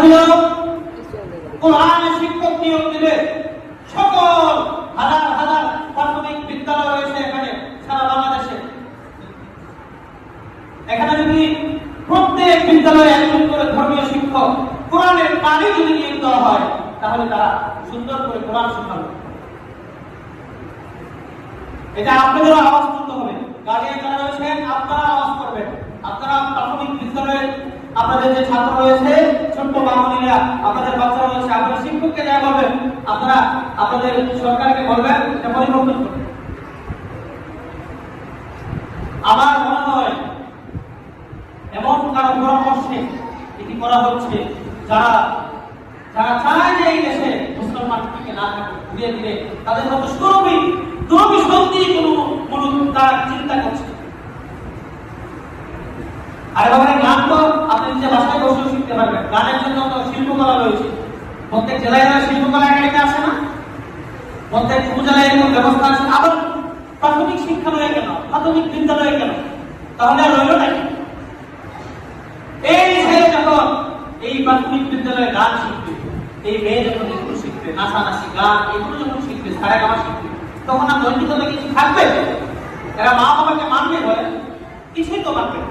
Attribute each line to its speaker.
Speaker 1: হলো কোরআনের শিক্ষক নিয়োগ দিলে সকল হাজার হাজার প্রাথমিক বিদ্যালয় রয়েছে এখানে সারা বাংলাদেশে। এখানে যদি প্রত্যেক বিদ্যালয়ে একজন করে ধর্মীয় শিক্ষক কোরআনের পানি যদি নিয়োগ দেওয়া হয়, তাহলে তারা সুন্দর করে কোরআন শেখাবে। এটা আপনাদেরও আওয়াজ তুলতে হবে। গার্ডিয়ান যারা রয়েছেন আপনারা আওয়াজ করবেন। আপনারা প্রাথমিক বিদ্যালয়ে আপনাদের যে ছাত্র রয়েছে, ছোট্ট বাঙালিরা, আপনাদের বাচ্চা রয়েছে, আপনাদের শিক্ষককে যা বলবেন, আপনারা আপনাদের সরকারকে বলবেন এটা পরিবর্তন করতে। আমার মনে হয় এমন কারো পরামর্শে এটি করা হচ্ছে যারা যারা চায় যে এই দেশে মুসলমান থেকে না থাকে, ধীরে ধীরে তাদের মতো শ্রমিক শক্তি কোনো তারা চিন্তা করছে। আর এভাবে গান তো আপনি নিজে বাসায় বসেও শিখতে পারবেন। গানের জন্য তো শিল্পকলা রয়েছে, প্রত্যেক জেলায় শিল্পকলা একাডেমি আছে না, প্রত্যেক উপজেলায় এরকম ব্যবস্থা আছে। আবার প্রাথমিক শিক্ষালয়ে কেন, প্রাথমিক বিদ্যালয়ে কেন, তাহলে আর রইল নাকি? এই ছেলে যখন এই প্রাথমিক বিদ্যালয়ে গান শিখবে, এই মেয়ে যখন এগুলো শিখবে, নাচানাচি গান এগুলো যখন শিখবে, সারা গামা শিখবে, তখন আর নৈতিকতা কিছু থাকবে? এরা মা বাবাকে মানবে বলে কিছুই তো মানবে না।